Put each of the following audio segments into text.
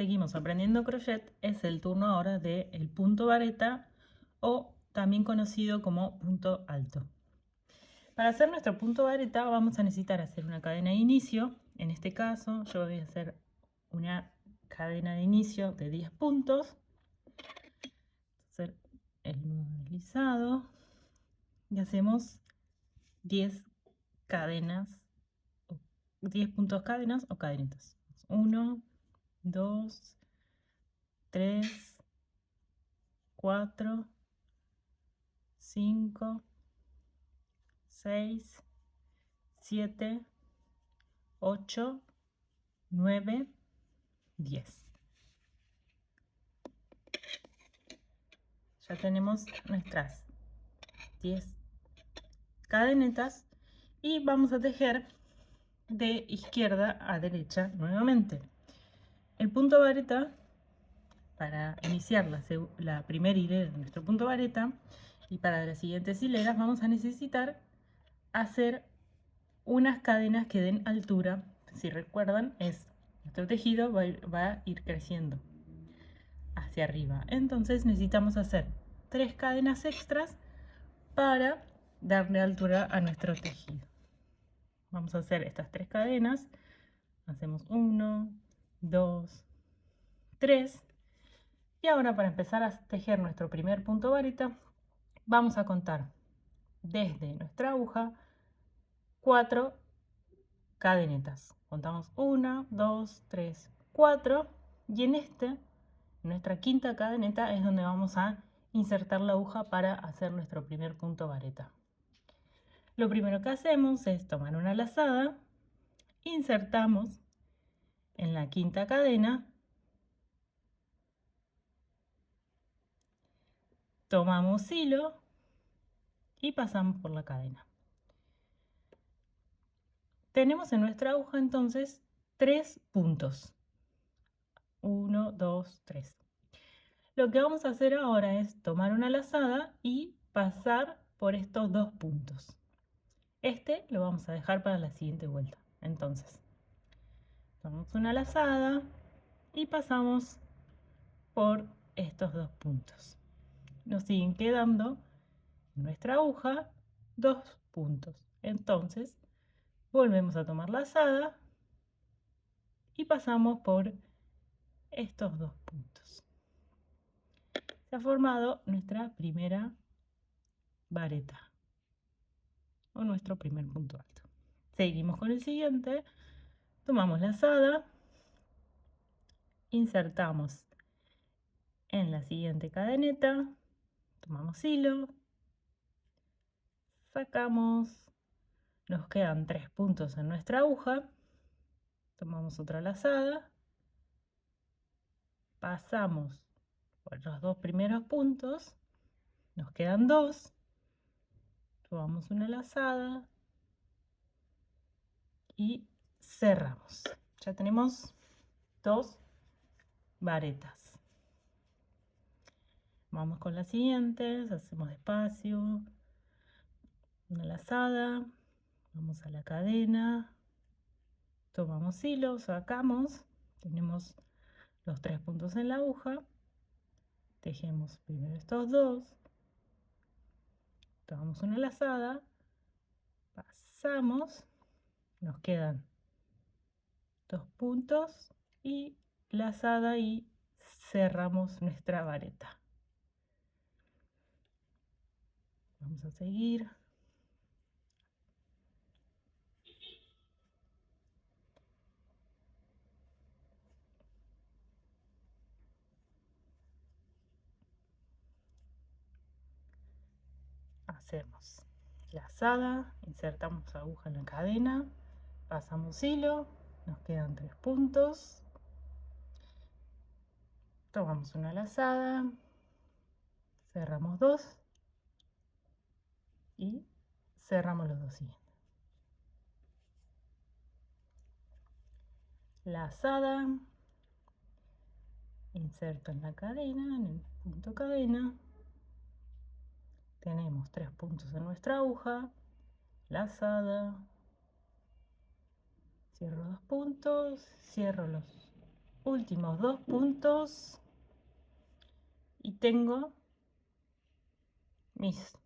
seguimos aprendiendo crochet, es el turno ahora del punto vareta o también conocido como punto alto. Para hacer nuestro punto vareta vamos a necesitar hacer una cadena de inicio. En este caso yo voy a hacer una cadena de inicio de 10 puntos. Hacer el nudo deslizado y hacemos 10 cadenas, 10 puntos cadenas o cadenitas. 1, 2, 3, 4, 5, 6, 7, 8, 9, 10. Ya tenemos nuestras 10 cadenetas y vamos a tejer de izquierda a derecha nuevamente. El punto vareta, para iniciar la primera hilera de nuestro punto vareta y para las siguientes hileras vamos a necesitar hacer unas cadenas que den altura. Si recuerdan, nuestro tejido va a ir creciendo hacia arriba. Entonces necesitamos hacer 3 cadenas extras para darle altura a nuestro tejido. Vamos a hacer estas 3 cadenas. Hacemos 1, 2, 3. Y ahora, para empezar a tejer nuestro primer punto vareta, vamos a contar desde nuestra aguja 4 cadenetas. Contamos 1, 2, 3, 4 y en nuestra quinta cadeneta es donde vamos a insertar la aguja para hacer nuestro primer punto vareta. Lo primero que hacemos es tomar una lazada, insertamos en la quinta cadena, tomamos hilo y pasamos por la cadena. Tenemos en nuestra aguja entonces 3 puntos. 1, 2, 3. Lo que vamos a hacer ahora es tomar una lazada y pasar por estos 2 puntos. Este lo vamos a dejar para la siguiente vuelta. Entonces, tomamos una lazada y pasamos por estos 2 puntos. Nos siguen quedando en nuestra aguja 2 puntos. Entonces, volvemos a tomar lazada y pasamos por estos 2 puntos. Se ha formado nuestra primera vareta o nuestro primer punto alto. Seguimos con el siguiente. Tomamos lazada, insertamos en la siguiente cadeneta, tomamos hilo, sacamos, nos quedan 3 puntos en nuestra aguja, tomamos otra lazada, pasamos por los 2 primeros puntos, nos quedan 2, tomamos una lazada y cerramos. Ya tenemos 2 varetas. Vamos con las siguientes, hacemos despacio, una lazada, vamos a la cadena, tomamos hilo, sacamos, tenemos los 3 puntos en la aguja, tejemos primero estos 2, tomamos una lazada, pasamos, nos quedan 2 puntos y lazada y cerramos nuestra vareta. Vamos a seguir. Hacemos lazada, insertamos aguja en la cadena, pasamos hilo, nos quedan 3 puntos, tomamos una lazada, cerramos 2 y cerramos los 2 siguientes. Lazada, inserto en la cadena, en el punto cadena, tenemos 3 puntos en nuestra aguja, lazada, cierro 2 puntos, cierro los últimos 2 puntos y tengo mis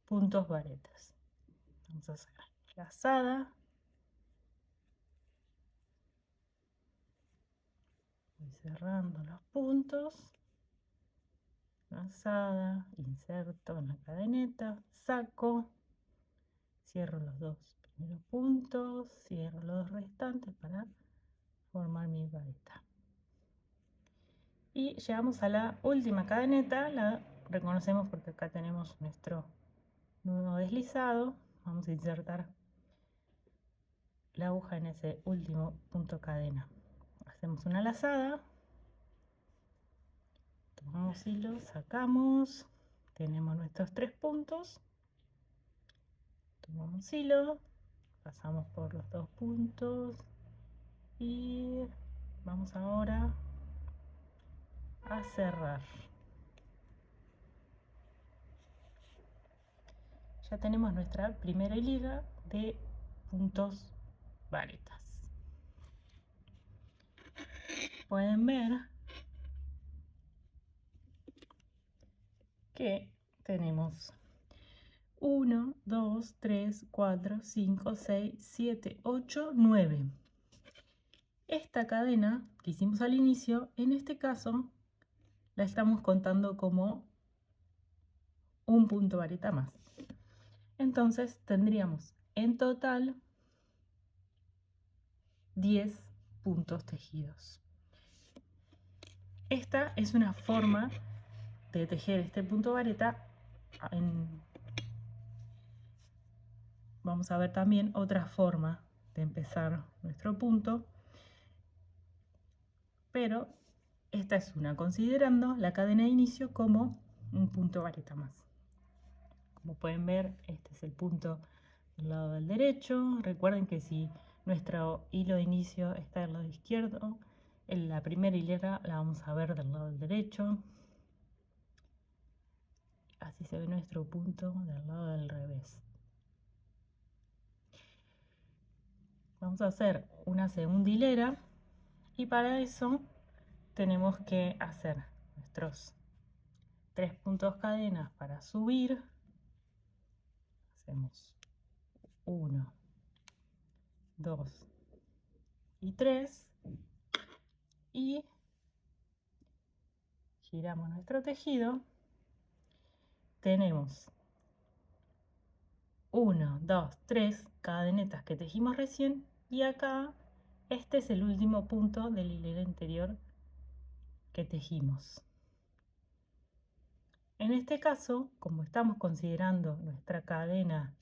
puntos varetas. Vamos a hacer lazada. Voy cerrando los puntos. Lazada, inserto en la cadeneta, saco, cierro los 2 primeros puntos, cierro los 2 restantes para formar mi vareta. Y llegamos a la última cadeneta, la reconocemos porque acá tenemos nuestro nudo deslizado. Vamos a insertar la aguja en ese último punto cadena. Hacemos una lazada, tomamos hilo, sacamos, tenemos nuestros 3 puntos, tomamos hilo, pasamos por los 2 puntos y vamos ahora a cerrar. Ya tenemos nuestra primera hilera de puntos varetas. Pueden ver que tenemos 1, 2, 3, 4, 5, 6, 7, 8, 9. Esta cadena que hicimos al inicio, en este caso, la estamos contando como un punto vareta más. Entonces tendríamos en total 10 puntos tejidos. Esta es una forma de tejer este punto vareta. Vamos a ver también otra forma de empezar nuestro punto, pero esta es una, considerando la cadena de inicio como un punto vareta más. Como pueden ver, este es el punto del lado del derecho. Recuerden que si nuestro hilo de inicio está del lado izquierdo, en la primera hilera la vamos a ver del lado del derecho. Así se ve nuestro punto del lado del revés. Vamos a hacer una segunda hilera y para eso tenemos que hacer nuestros 3 puntos cadenas para subir. Hacemos 1, 2 y 3 y giramos nuestro tejido. Tenemos 1, 2, 3 cadenetas que tejimos recién y acá este es el último punto de la hilera anterior que tejimos. En este caso, como estamos considerando nuestra cadena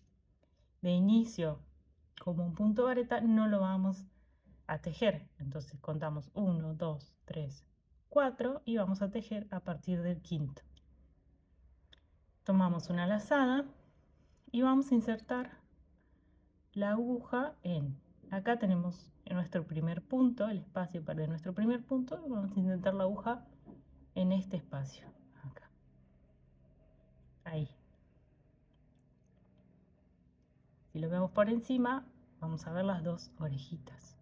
de inicio como un punto vareta, no lo vamos a tejer. Entonces contamos 1, 2, 3, 4 y vamos a tejer a partir del quinto. Tomamos una lazada y vamos a insertar la aguja acá tenemos en nuestro primer punto, el espacio para nuestro primer punto, y vamos a insertar la aguja en este espacio, acá, ahí. Si lo vemos por encima, vamos a ver las 2 orejitas.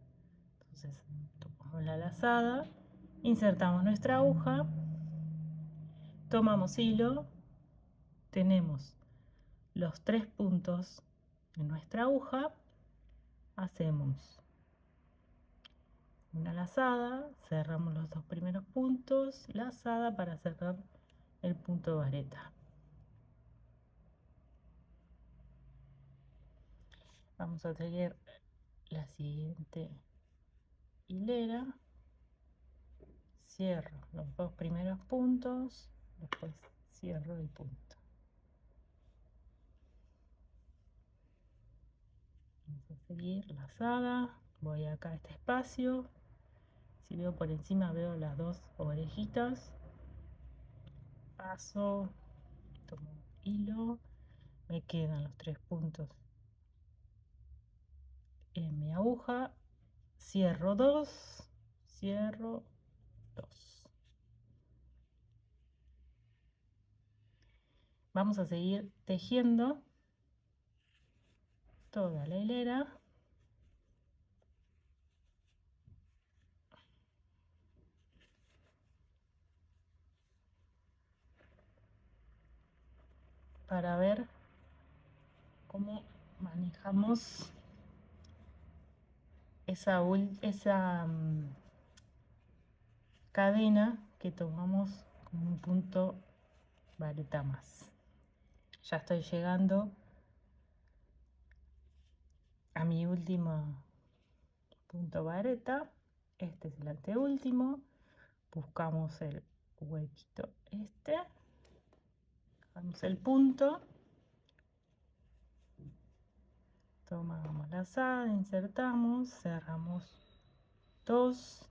Entonces tomamos la lazada, insertamos nuestra aguja, tomamos hilo, tenemos los 3 puntos en nuestra aguja, hacemos una lazada, cerramos los 2 primeros puntos, lazada para cerrar el punto vareta. Vamos a tejer la siguiente hilera, cierro los 2 primeros puntos, después cierro el punto. Vamos a seguir lazada, voy acá a este espacio, si veo por encima veo las 2 orejitas, paso, tomo hilo, me quedan los 3 puntos en mi aguja, cierro 2, cierro 2. Vamos a seguir tejiendo toda la hilera. para ver cómo manejamos esa cadena que tomamos como un punto vareta más. Ya estoy llegando a mi último punto vareta. Este es el anteúltimo. Buscamos el huequito este, dejamos el punto, tomamos la lazada, insertamos, cerramos 2,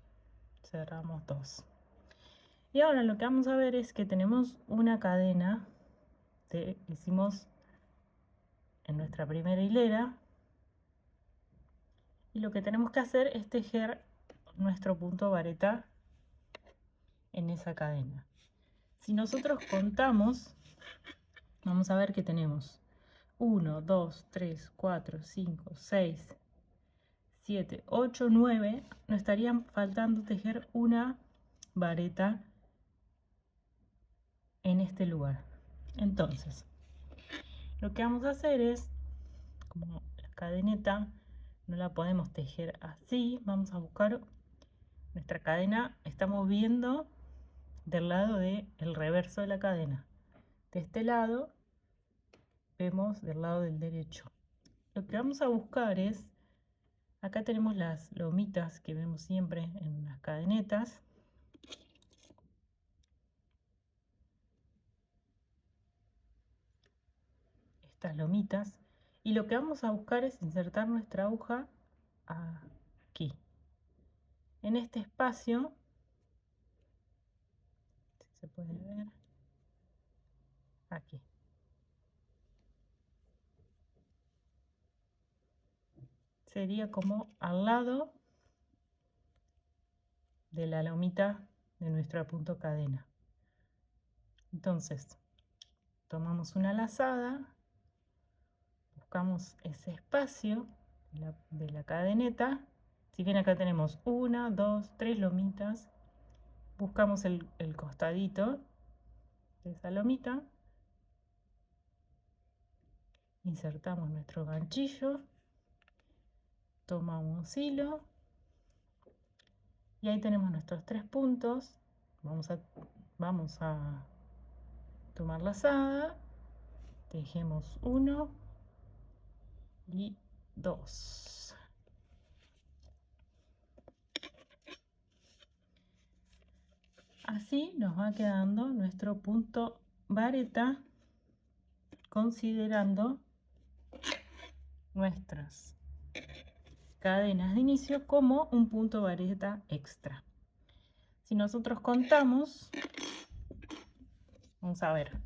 cerramos 2. Y ahora lo que vamos a ver es que tenemos una cadena que hicimos en nuestra primera hilera, y lo que tenemos que hacer es tejer nuestro punto vareta en esa cadena. Si nosotros contamos, vamos a ver que tenemos 1, 2, 3, 4, 5, 6, 7, 8, 9. Nos estarían faltando tejer una vareta en este lugar. Entonces, lo que vamos a hacer es, como la cadeneta no la podemos tejer así, vamos a buscar nuestra cadena. Estamos viendo del lado del reverso de la cadena. De este lado vemos del lado del derecho. Lo que vamos a buscar es, acá tenemos las lomitas que vemos siempre en las cadenetas. Estas lomitas. Y lo que vamos a buscar es insertar nuestra aguja aquí. En este espacio, si se puede ver, aquí. Sería como al lado de la lomita de nuestro punto cadena. Entonces, tomamos una lazada, buscamos ese espacio de la cadeneta. Si bien acá tenemos 1, 2, 3 lomitas, buscamos el costadito de esa lomita, insertamos nuestro ganchillo, tomamos hilo y ahí tenemos nuestros 3 puntos. Vamos a tomar lazada, tejemos 1 y 2. Así nos va quedando nuestro punto vareta, considerando nuestras cadenas de inicio como un punto vareta extra. Si nosotros contamos, vamos a ver,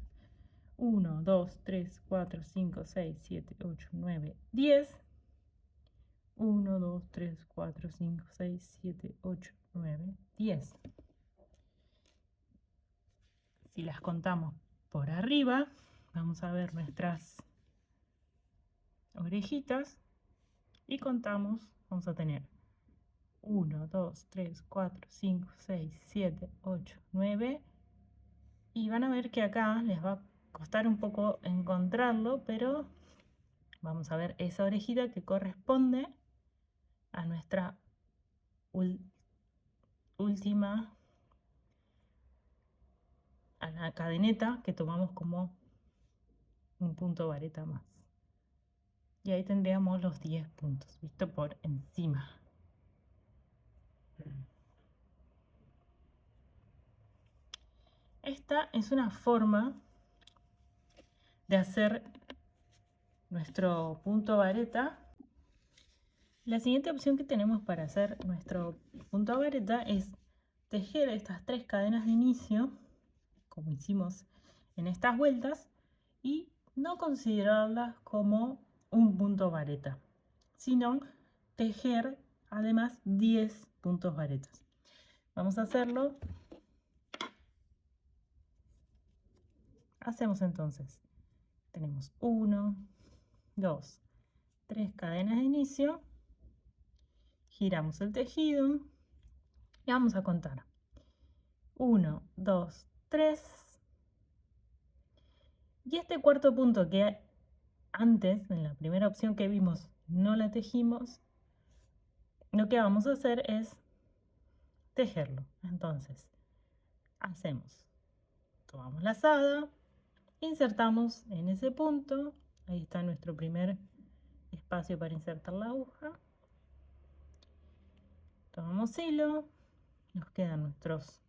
1, 2, 3, 4, 5, 6, 7, 8, 9, 10. 1, 2, 3, 4, 5, 6, 7, 8, 9, 10. Si las contamos por arriba, vamos a ver nuestras orejitas y contamos, vamos a tener 1, 2, 3, 4, 5, 6, 7, 8, 9. Y van a ver que acá les va a costar un poco encontrarlo, pero vamos a ver esa orejita que corresponde a nuestra última, a la cadeneta que tomamos como un punto vareta más. Y ahí tendríamos los 10 puntos, visto por encima. Esta es una forma de hacer nuestro punto vareta. La siguiente opción que tenemos para hacer nuestro punto vareta es tejer estas 3 cadenas de inicio, como hicimos en estas vueltas, y no considerarlas como un punto vareta, sino tejer además 10 puntos varetas. Vamos a hacerlo. Hacemos entonces, tenemos 1, 2, 3 cadenas de inicio, giramos el tejido y vamos a contar 1, 2, 3, Y este cuarto punto que antes, en la primera opción que vimos, no la tejimos, lo que vamos a hacer es tejerlo. Entonces, tomamos la lazada, insertamos en ese punto, ahí está nuestro primer espacio para insertar la aguja, tomamos hilo, nos quedan nuestros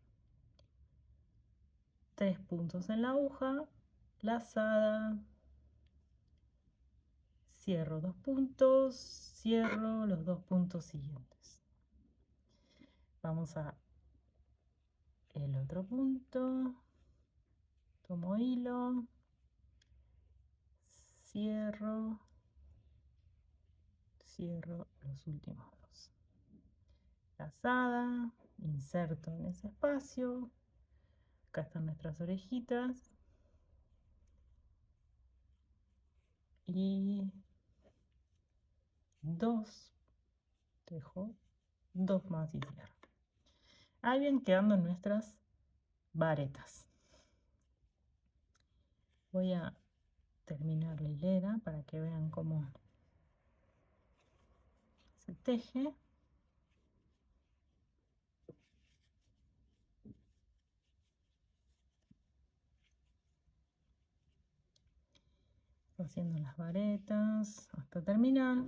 3 puntos en la aguja, lazada, cierro 2 puntos, cierro los 2 puntos siguientes. Vamos a el otro punto, tomo hilo, cierro los últimos 2. Lazada, inserto en ese espacio, acá están nuestras orejitas y 2, dejo 2 más y cierro. Ahí vienen quedando nuestras varetas. Voy a terminar la hilera para que vean cómo se teje. Haciendo las varetas hasta terminar.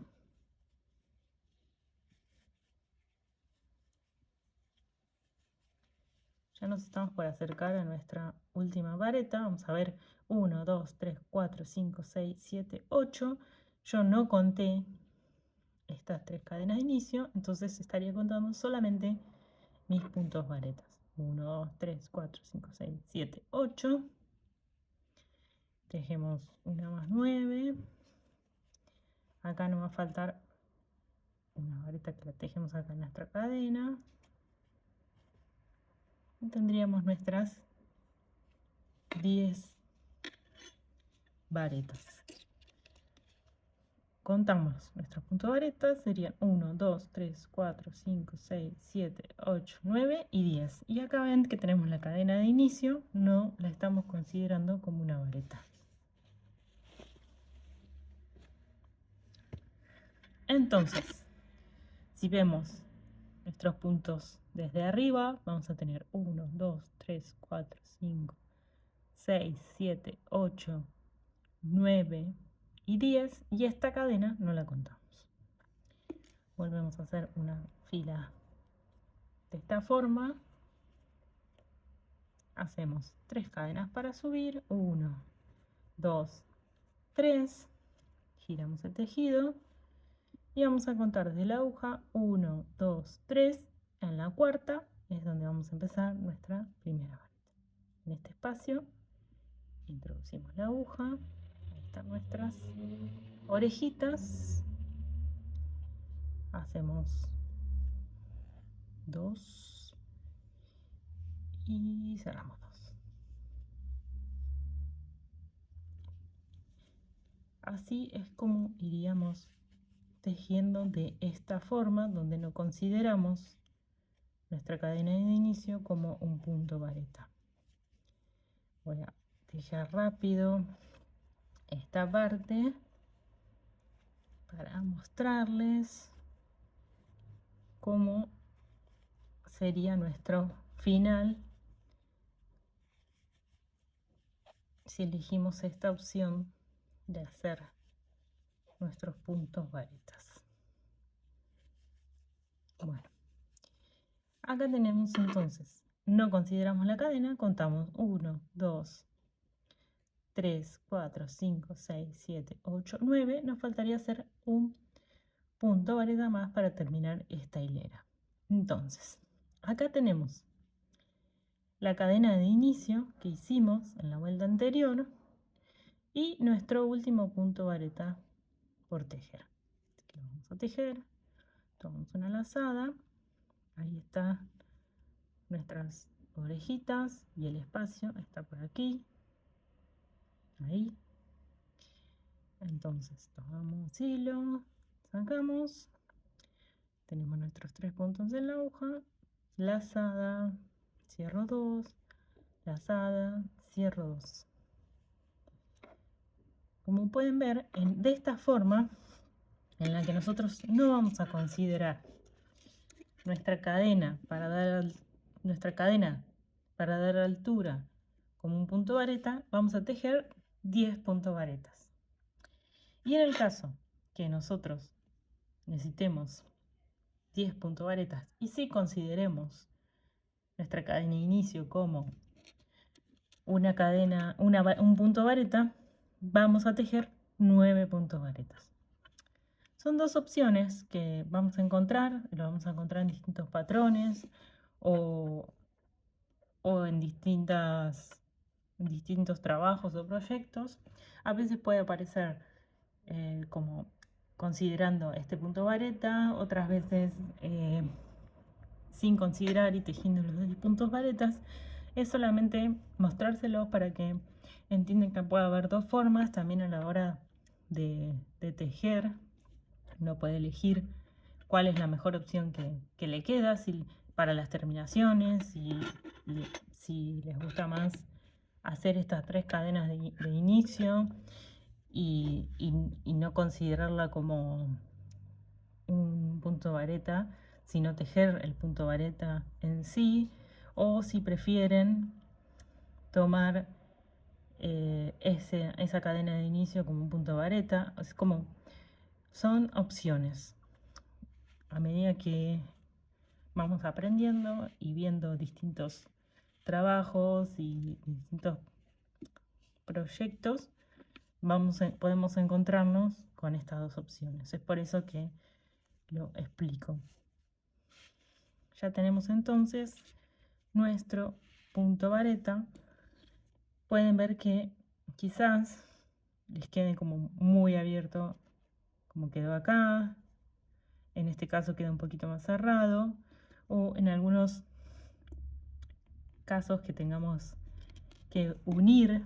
Ya nos estamos por acercar a nuestra última vareta. Vamos a ver 1, 2, 3, 4, 5, 6, 7, 8. Yo no conté estas 3 cadenas de inicio, entonces estaría contando solamente mis puntos varetas. 1, 2, 3, 4, 5, 6, 7, 8. Tejemos una más 9. Acá nos va a faltar una vareta que la tejemos acá en nuestra cadena. Y tendríamos nuestras 10 varetas. Contamos nuestros puntos varetas, serían 1, 2, 3, 4, 5, 6, 7, 8, 9 y 10. Y acá ven que tenemos la cadena de inicio, no la estamos considerando como una vareta. Entonces, si vemos nuestros puntos desde arriba, vamos a tener 1, 2, 3, 4, 5, 6, 7, 8, 9 y 10. Y esta cadena no la contamos. Volvemos a hacer una fila de esta forma. Hacemos 3 cadenas para subir, 1, 2, 3, giramos el tejido y vamos a contar desde la aguja 1, 2, 3, en la cuarta es donde vamos a empezar nuestra primera vareta. En este espacio introducimos la aguja, ahí están nuestras orejitas, hacemos 2 y cerramos 2. Así es como iríamos tejiendo de esta forma, donde no consideramos nuestra cadena de inicio como un punto vareta. Voy a tejer rápido esta parte para mostrarles cómo sería nuestro final si elegimos esta opción de hacer nuestros puntos varetas. Bueno, acá tenemos entonces, no consideramos la cadena, contamos 1, 2, 3, 4, 5, 6, 7, 8, 9. Nos faltaría hacer un punto vareta más para terminar esta hilera. Entonces, acá tenemos la cadena de inicio que hicimos en la vuelta anterior y nuestro último punto vareta por tejer. Así que vamos a tejer, tomamos una lazada, ahí están nuestras orejitas y el espacio está por aquí, ahí. Entonces tomamos hilo, sacamos, tenemos nuestros 3 puntos en la aguja, lazada, cierro 2, lazada, cierro 2. Como pueden ver, de esta forma en la que nosotros no vamos a considerar nuestra cadena para dar altura como un punto vareta, vamos a tejer 10 puntos varetas. Y en el caso que nosotros necesitemos 10 puntos varetas y si consideremos nuestra cadena de inicio como un punto vareta, vamos a tejer 9 puntos varetas. Son dos opciones que vamos a encontrar, lo vamos a encontrar en distintos patrones o en distintos trabajos o proyectos. A veces puede aparecer como considerando este punto vareta, otras veces sin considerar y tejiendo los 10 puntos varetas. Es solamente mostrárselos para que entiendan que puede haber dos formas. También a la hora de tejer uno puede elegir cuál es la mejor opción que le queda, para las terminaciones, si les gusta más hacer estas 3 cadenas de inicio y no considerarla como un punto vareta, sino tejer el punto vareta en sí, o si prefieren tomar esa cadena de inicio como un punto vareta. Es como, son opciones. A medida que vamos aprendiendo y viendo distintos trabajos y distintos proyectos, podemos encontrarnos con estas dos opciones. Es por eso que lo explico. Ya tenemos entonces nuestro punto vareta. Pueden ver que quizás les quede como muy abierto como quedó acá. En este caso queda un poquito más cerrado, o en algunos casos que tengamos que unir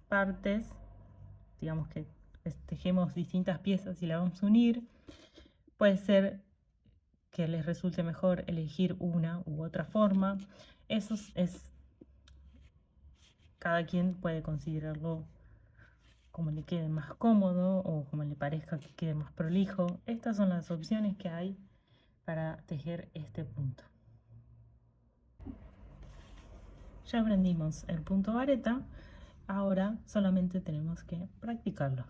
partes, digamos que tejemos distintas piezas y las vamos a unir, puede ser que les resulte mejor elegir una u otra forma. Eso cada quien puede considerarlo como le quede más cómodo o como le parezca que quede más prolijo. Estas son las opciones que hay para tejer este punto. Ya aprendimos el punto vareta, ahora solamente tenemos que practicarlo.